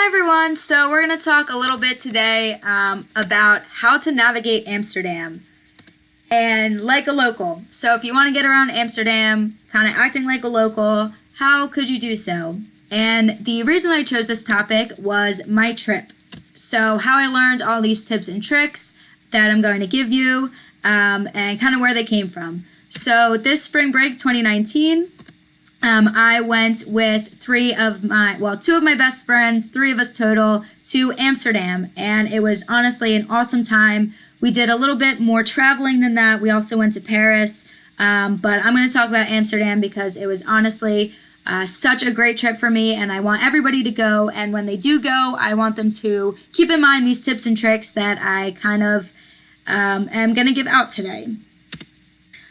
Hi everyone, so we're going to talk a little bit today about how to navigate Amsterdam and like a local. So if you want to get around Amsterdam, kind of acting like a local, how could you do so? And the reason I chose this topic was my trip. So how I learned all these tips and tricks that I'm going to give you and kind of where they came from. So this spring break 2019, I went with two of my best friends, three of us total, to Amsterdam, and it was honestly an awesome time. We did a little bit more traveling than that. We also went to Paris, but I'm going to talk about Amsterdam because it was honestly such a great trip for me, and I want everybody to go, and when they do go, I want them to keep in mind these tips and tricks that I kind of am going to give out today.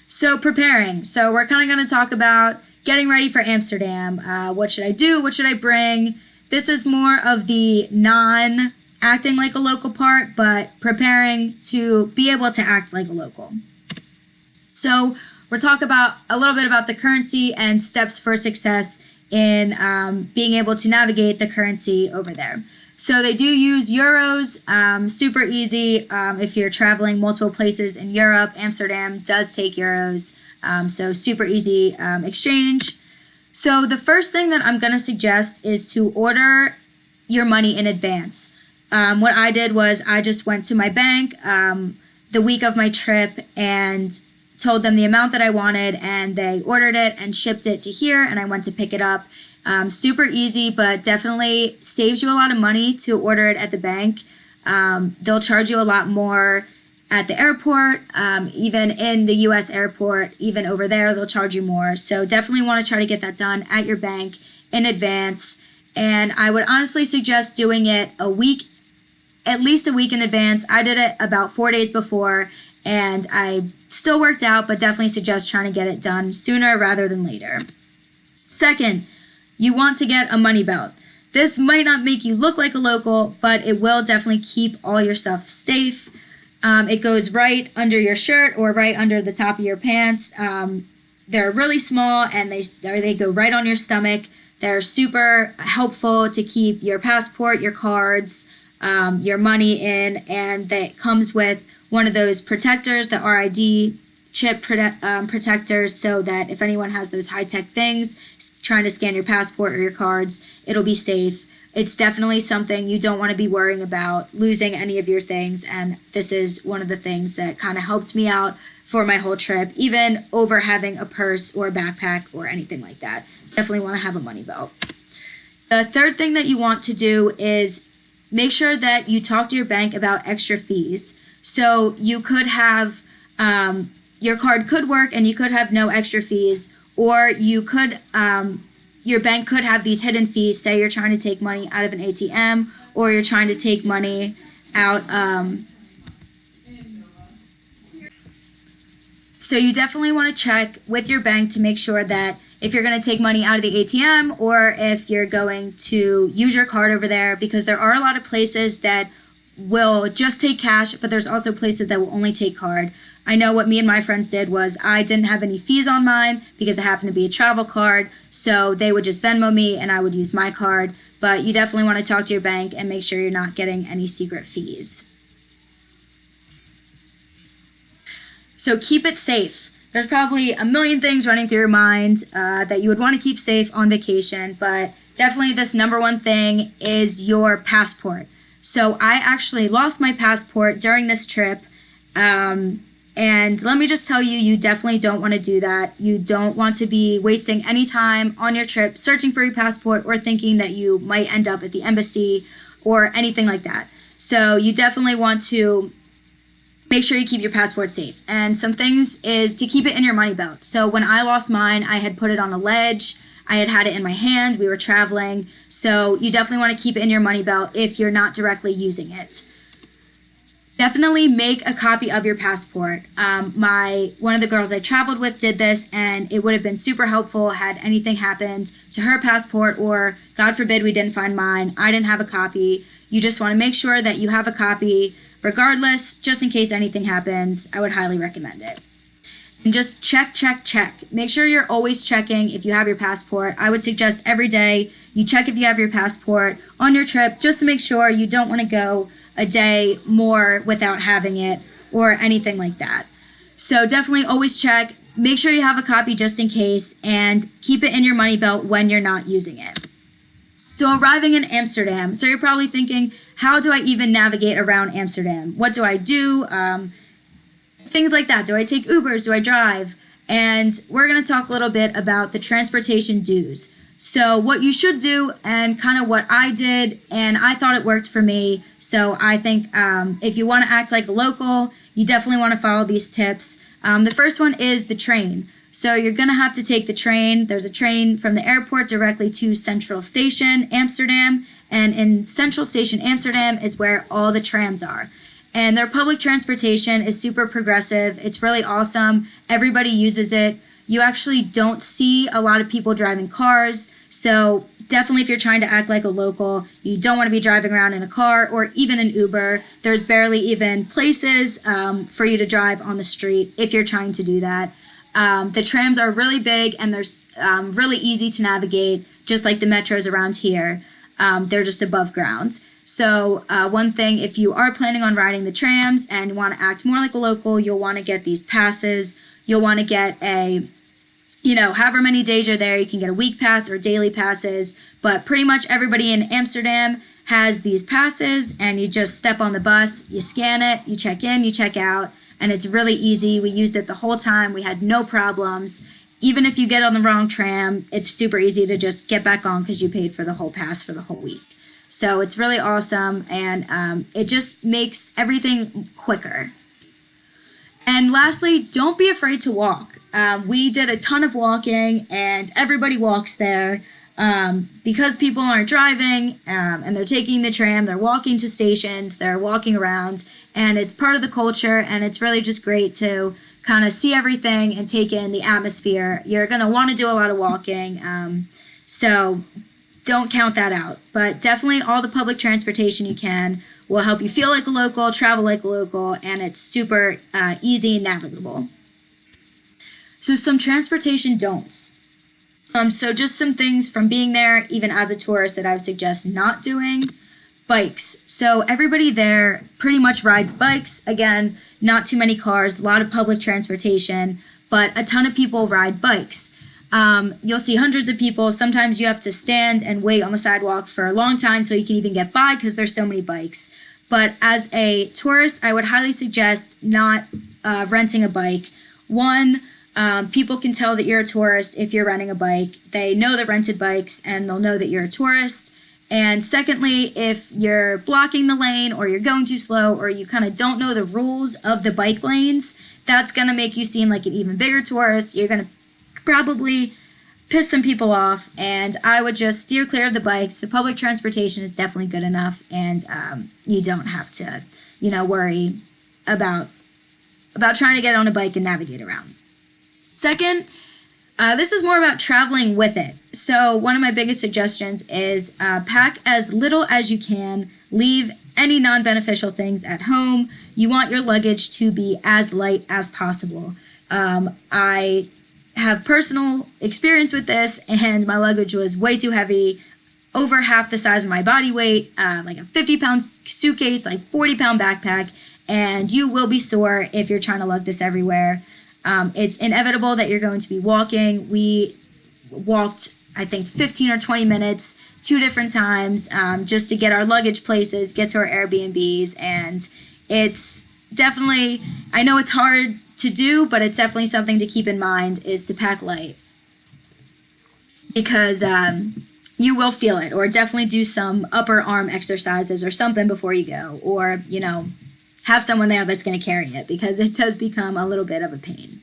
So preparing. So we're kind of going to talk about getting ready for Amsterdam. What should I do? What should I bring? This is more of the non-acting like a local part, but preparing to be able to act like a local. So we'll talk about a little bit about the currency and steps for success in being able to navigate the currency over there. So they do use euros, super easy. If you're traveling multiple places in Europe, Amsterdam does take euros. So super easy exchange. So the first thing that I'm going to suggest is to order your money in advance. What I did was I just went to my bank the week of my trip and told them the amount that I wanted, and they ordered it and shipped it to here, and I went to pick it up. Super easy, but definitely saves you a lot of money to order it at the bank. They'll charge you a lot more at the airport, even in the US airport, even over there, they'll charge you more. So definitely want to try to get that done at your bank in advance. And I would honestly suggest doing it at least a week in advance. I did it about 4 days before, and I still worked out, but definitely suggest trying to get it done sooner rather than later. Second, you want to get a money belt. This might not make you look like a local, but it will definitely keep all your stuff safe. It goes right under your shirt or right under the top of your pants. They're really small, and they go right on your stomach. They're super helpful to keep your passport, your cards, your money in, and that comes with one of those protectors, the RID chip protectors, so that if anyone has those high-tech things trying to scan your passport or your cards, it'll be safe. It's definitely something you don't want to be worrying about losing any of your things, and this is one of the things that kind of helped me out for my whole trip, even over having a purse or a backpack or anything like that. Definitely want to have a money belt. The third thing that you want to do is make sure that you talk to your bank about extra fees. So you could have, your card could work and you could have no extra fees, or you could, your bank could have these hidden fees. Say you're trying to take money out of an ATM, or you're trying to take money out. So you definitely want to check with your bank to make sure that if you're going to take money out of the ATM, or if you're going to use your card over there, because there are a lot of places that will just take cash, but there's also places that will only take card. I know what me and my friends did was I didn't have any fees on mine because it happened to be a travel card, so they would just Venmo me and I would use my card. But you definitely want to talk to your bank and make sure you're not getting any secret fees. So keep it safe. There's probably a million things running through your mind that you would want to keep safe on vacation, but definitely this number one thing is your passport. So I actually lost my passport during this trip. And let me just tell you, you definitely don't want to do that. You don't want to be wasting any time on your trip searching for your passport or thinking that you might end up at the embassy or anything like that. So you definitely want to make sure you keep your passport safe. And some things is to keep it in your money belt. So when I lost mine, I had put it on a ledge. I had it in my hand. We were traveling. So you definitely want to keep it in your money belt if you're not directly using it. Definitely make a copy of your passport. One of the girls I traveled with did this, and it would have been super helpful had anything happened to her passport, or God forbid we didn't find mine. I didn't have a copy. You just want to make sure that you have a copy regardless, just in case anything happens. I would highly recommend it. And just check, check, check. Make sure you're always checking if you have your passport. I would suggest every day you check if you have your passport on your trip, just to make sure you don't want to go a day more without having it or anything like that. So definitely always check. Make sure you have a copy just in case, and keep it in your money belt when you're not using it. So arriving in Amsterdam. So you're probably thinking, how do I even navigate around Amsterdam? What do I do? Things like that. Do I take Ubers? Do I drive? And we're going to talk a little bit about the transportation dues. So what you should do, and kind of what I did, and I thought it worked for me. So I think if you want to act like a local, you definitely want to follow these tips. The first one is the train. So you're going to have to take the train. There's a train from the airport directly to Central Station, Amsterdam. And in Central Station, Amsterdam is where all the trams are. And their public transportation is super progressive. It's really awesome. Everybody uses it. You actually don't see a lot of people driving cars. So definitely if you're trying to act like a local, you don't want to be driving around in a car or even an Uber. There's barely even places for you to drive on the street if you're trying to do that. The trams are really big, and they're really easy to navigate, just like the metros around here. They're just above ground. So one thing, if you are planning on riding the trams and you want to act more like a local, you'll want to get these passes. You'll want to get a, however many days you're there, you can get a week pass or daily passes. But pretty much everybody in Amsterdam has these passes, and you just step on the bus, you scan it, you check in, you check out, and it's really easy. We used it the whole time. We had no problems. Even if you get on the wrong tram, it's super easy to just get back on because you paid for the whole pass for the whole week. So it's really awesome, and it just makes everything quicker. And lastly, don't be afraid to walk. We did a ton of walking, and everybody walks there because people aren't driving, and they're taking the tram, they're walking to stations, they're walking around, and it's part of the culture, and it's really just great to kind of see everything and take in the atmosphere. You're going to want to do a lot of walking, so don't count that out. But definitely all the public transportation you can will help you feel like a local, travel like a local, and it's super easy and navigable. So some transportation don'ts. So just some things from being there, even as a tourist, that I would suggest not doing. Bikes. So everybody there pretty much rides bikes. Again, not too many cars, a lot of public transportation, but a ton of people ride bikes. You'll see hundreds of people. Sometimes you have to stand and wait on the sidewalk for a long time till you can even get by because there's so many bikes. But as a tourist, I would highly suggest not renting a bike. One, people can tell that you're a tourist if you're renting a bike. They know the rented bikes, and they'll know that you're a tourist. And secondly, if you're blocking the lane, or you're going too slow, or you kind of don't know the rules of the bike lanes, that's going to make you seem like an even bigger tourist. You're going to probably piss some people off, and I would just steer clear of the bikes. The public transportation is definitely good enough, and you don't have to, worry about trying to get on a bike and navigate around. Second, this is more about traveling with it. So one of my biggest suggestions is pack as little as you can. Leave any non-beneficial things at home. You want your luggage to be as light as possible. I have personal experience with this, and my luggage was way too heavy, over half the size of my body weight, like a 50-pound suitcase, like 40-pound backpack, and you will be sore if you're trying to lug this everywhere. It's inevitable that you're going to be walking. We walked, I think, 15 or 20 minutes, 2 different times, just to get our luggage places, get to our Airbnbs, and it's definitely, I know it's hard to do, but it's definitely something to keep in mind, is to pack light, because you will feel it, or definitely do some upper arm exercises or something before you go, or, have someone there that's going to carry it, because it does become a little bit of a pain.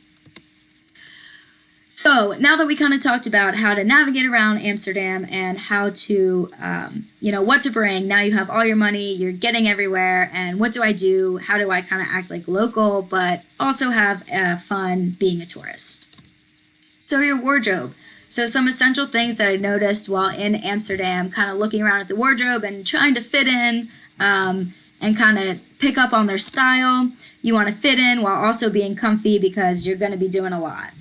So now that we kind of talked about how to navigate around Amsterdam and how to, what to bring, now you have all your money, you're getting everywhere, and what do I do? How do I kind of act like a local, but also have fun being a tourist? So your wardrobe. So some essential things that I noticed while in Amsterdam, kind of looking around at the wardrobe and trying to fit in, and kind of pick up on their style. You want to fit in while also being comfy because you're going to be doing a lot.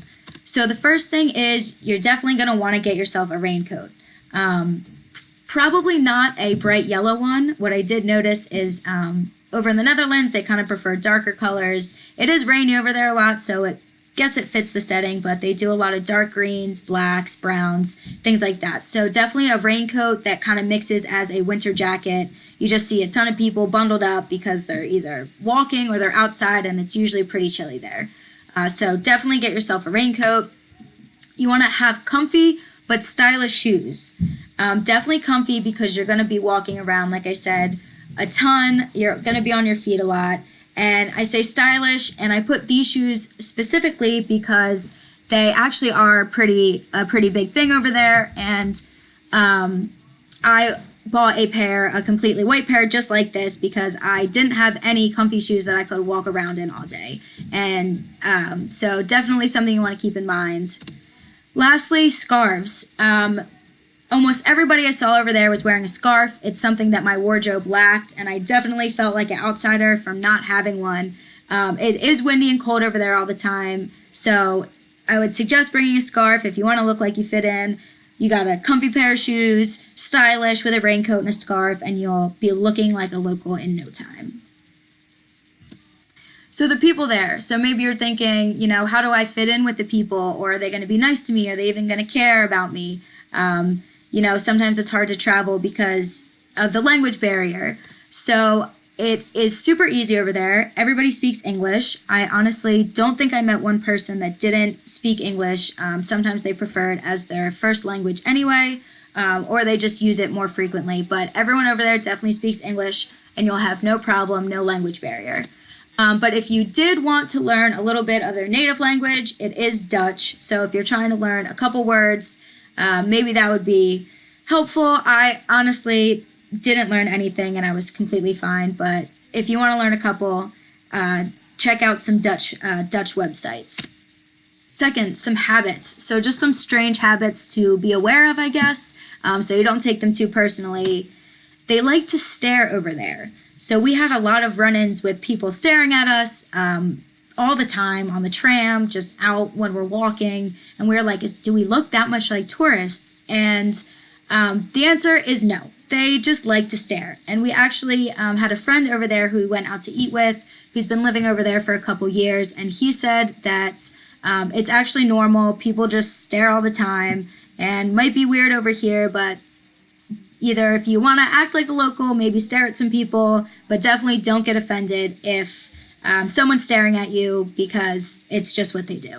So the first thing is you're definitely going to want to get yourself a raincoat. Probably not a bright yellow one. What I did notice is over in the Netherlands, they kind of prefer darker colors. It is rainy over there a lot, so I guess it fits the setting, but they do a lot of dark greens, blacks, browns, things like that. So definitely a raincoat that kind of mixes as a winter jacket. You just see a ton of people bundled up because they're either walking or they're outside, and it's usually pretty chilly there. So definitely get yourself a raincoat. You want to have comfy but stylish shoes. Definitely comfy because you're going to be walking around, like I said, a ton. You're going to be on your feet a lot. And I say stylish, and I put these shoes specifically because they actually are a pretty big thing over there. And I bought a completely white pair just like this because I didn't have any comfy shoes that I could walk around in all day. And so definitely something you want to keep in mind. Lastly, scarves. Almost everybody I saw over there was wearing a scarf. It's something that my wardrobe lacked, and I definitely felt like an outsider from not having one. It is windy and cold over there all the time, so I would suggest bringing a scarf if you want to look like you fit in. You got a comfy pair of shoes, stylish with a raincoat and a scarf, and you'll be looking like a local in no time. So the people there, so maybe you're thinking, how do I fit in with the people, or are they going to be nice to me? Are they even going to care about me? Sometimes it's hard to travel because of the language barrier. So it is super easy over there. Everybody speaks English. I honestly don't think I met one person that didn't speak English. Sometimes they prefer it as their first language anyway, or they just use it more frequently. But everyone over there definitely speaks English, and you'll have no problem, no language barrier. But if you did want to learn a little bit of their native language, it is Dutch. So if you're trying to learn a couple words, maybe that would be helpful. I honestly didn't learn anything and I was completely fine. But if you want to learn a couple, check out some Dutch websites. Second, some habits. So just some strange habits to be aware of, I guess, so you don't take them too personally. They like to stare over there. So we had a lot of run-ins with people staring at us all the time on the tram, just out when we're walking. And we were like, do we look that much like tourists? And the answer is no. They just like to stare. And we actually had a friend over there who we went out to eat with, who's been living over there for a couple years. And he said that it's actually normal. People just stare all the time and might be weird over here, but either if you want to act like a local, maybe stare at some people, but definitely don't get offended if someone's staring at you because it's just what they do.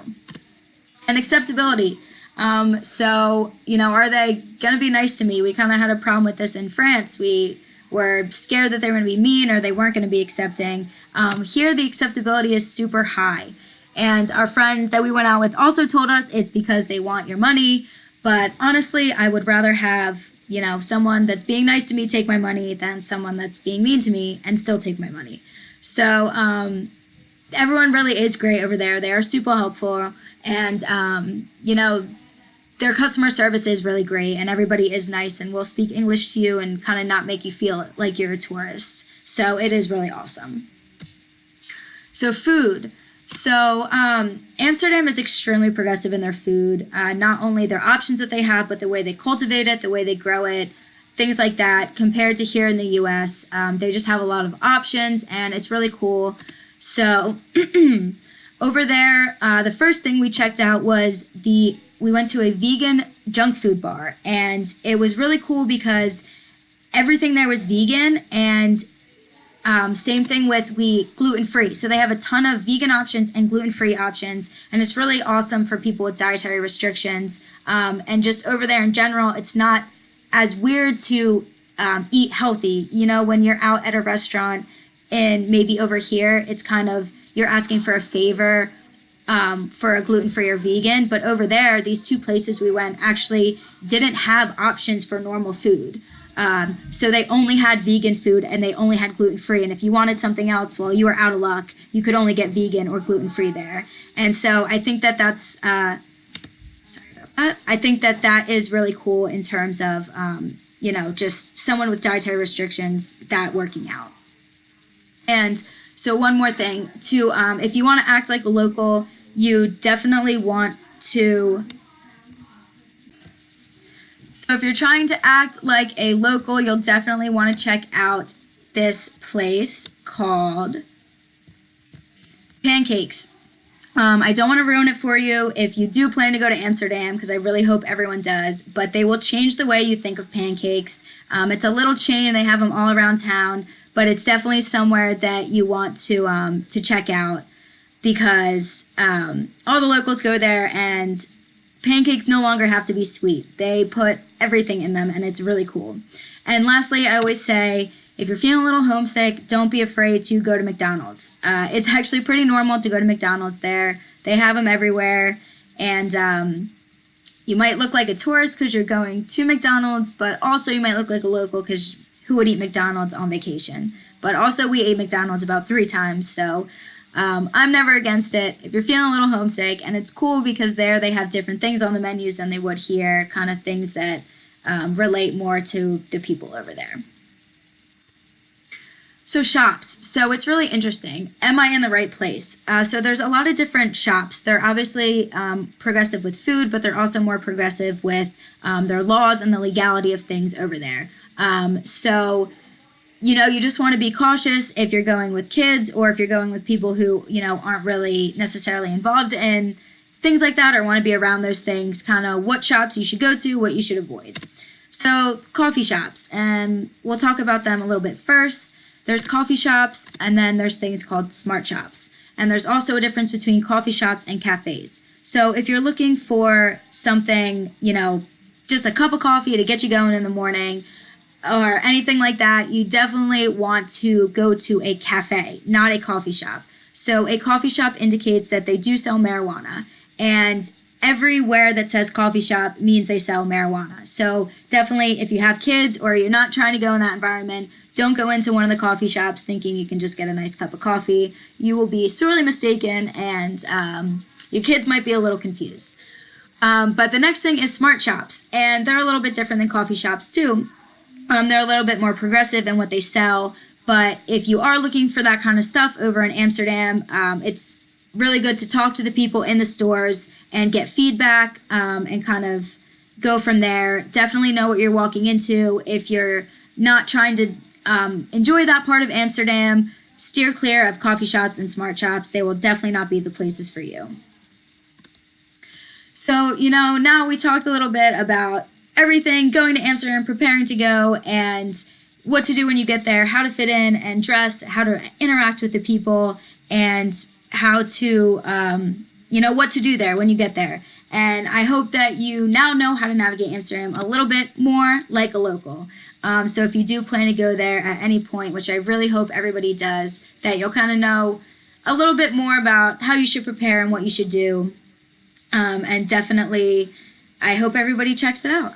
And acceptability. So, are they going to be nice to me? We kind of had a problem with this in France. We were scared that they were going to be mean or they weren't going to be accepting. Here, the acceptability is super high. And our friend that we went out with also told us it's because they want your money. But honestly, I would rather have someone that's being nice to me take my money than someone that's being mean to me and still take my money. So everyone really is great over there. They are super helpful, and their customer service is really great, and everybody is nice and will speak English to you and kind of not make you feel like you're a tourist. So it is really awesome. So food. So Amsterdam is extremely progressive in their food, not only their options that they have, but the way they cultivate it, the way they grow it, things like that. Compared to here in the U.S., they just have a lot of options, and it's really cool. So over there, the first thing we checked out was we went to a vegan junk food bar, and it was really cool because everything there was vegan, and same thing with gluten-free. So they have a ton of vegan options and gluten-free options, and it's really awesome for people with dietary restrictions. And just over there in general, it's not as weird to eat healthy. When you're out at a restaurant and maybe over here, it's kind of, you're asking for a favor for a gluten-free or vegan. But over there, these two places we went actually didn't have options for normal food. So they only had vegan food and they only had gluten-free. And if you wanted something else, well, you were out of luck. You could only get vegan or gluten-free there. And so I think that's, sorry about that. I think that is really cool in terms of, just someone with dietary restrictions that working out. And So one more thing, to if you want to act like a local, you definitely want to. So if you're trying to act like a local, you'll definitely want to check out this place called Pancakes. I don't want to ruin it for you if you do plan to go to Amsterdam, because I really hope everyone does, but they will change the way you think of Pancakes. It's a little chain, they have them all around town, but it's definitely somewhere that you want to check out, because all the locals go there, and pancakes no longer have to be sweet. They put everything in them, and it's really cool. And lastly, I always say, if you're feeling a little homesick, don't be afraid to go to McDonald's. It's actually pretty normal to go to McDonald's there. They have them everywhere, and you might look like a tourist because you're going to McDonald's, but also you might look like a local, because who would eat McDonald's on vacation? But also we ate McDonald's about 3 times, so I'm never against it. If you're feeling a little homesick, and it's cool because there they have different things on the menus than they would here, kind of things that relate more to the people over there. So shops. So it's really interesting. Am I in the right place? So there's a lot of different shops. They're obviously progressive with food, but they're also more progressive with their laws and the legality of things over there. So, you know, you just want to be cautious if you're going with kids, or if you're going with people who, you know, aren't really necessarily involved in things like that, or want to be around those things, kind of what shops you should go to, what you should avoid. So coffee shops, and we'll talk about them a little bit first. There's coffee shops, and then there's things called smart shops. And there's also a difference between coffee shops and cafes. So if you're looking for something, you know, just a cup of coffee to get you going in the morning, or anything like that, you definitely want to go to a cafe, not a coffee shop. So a coffee shop indicates that they do sell marijuana, and everywhere that says coffee shop means they sell marijuana. So definitely, if you have kids or you're not trying to go in that environment, don't go into one of the coffee shops thinking you can just get a nice cup of coffee. You will be sorely mistaken, and your kids might be a little confused. But the next thing is smart shops, and they're a little bit different than coffee shops too. They're a little bit more progressive in what they sell, but if you are looking for that kind of stuff over in Amsterdam, it's really good to talk to the people in the stores and get feedback, and kind of go from there. Definitely know what you're walking into. If you're not trying to enjoy that part of Amsterdam, steer clear of coffee shops and smart shops. They will definitely not be the places for you. So, you know, now we talked a little bit about everything, going to Amsterdam, preparing to go, and what to do when you get there, how to fit in and dress, how to interact with the people, and how to, you know, what to do there when you get there. And I hope that you now know how to navigate Amsterdam a little bit more like a local. So if you do plan to go there at any point, which I really hope everybody does, that you'll kind of know a little bit more about how you should prepare and what you should do. And definitely, I hope everybody checks it out.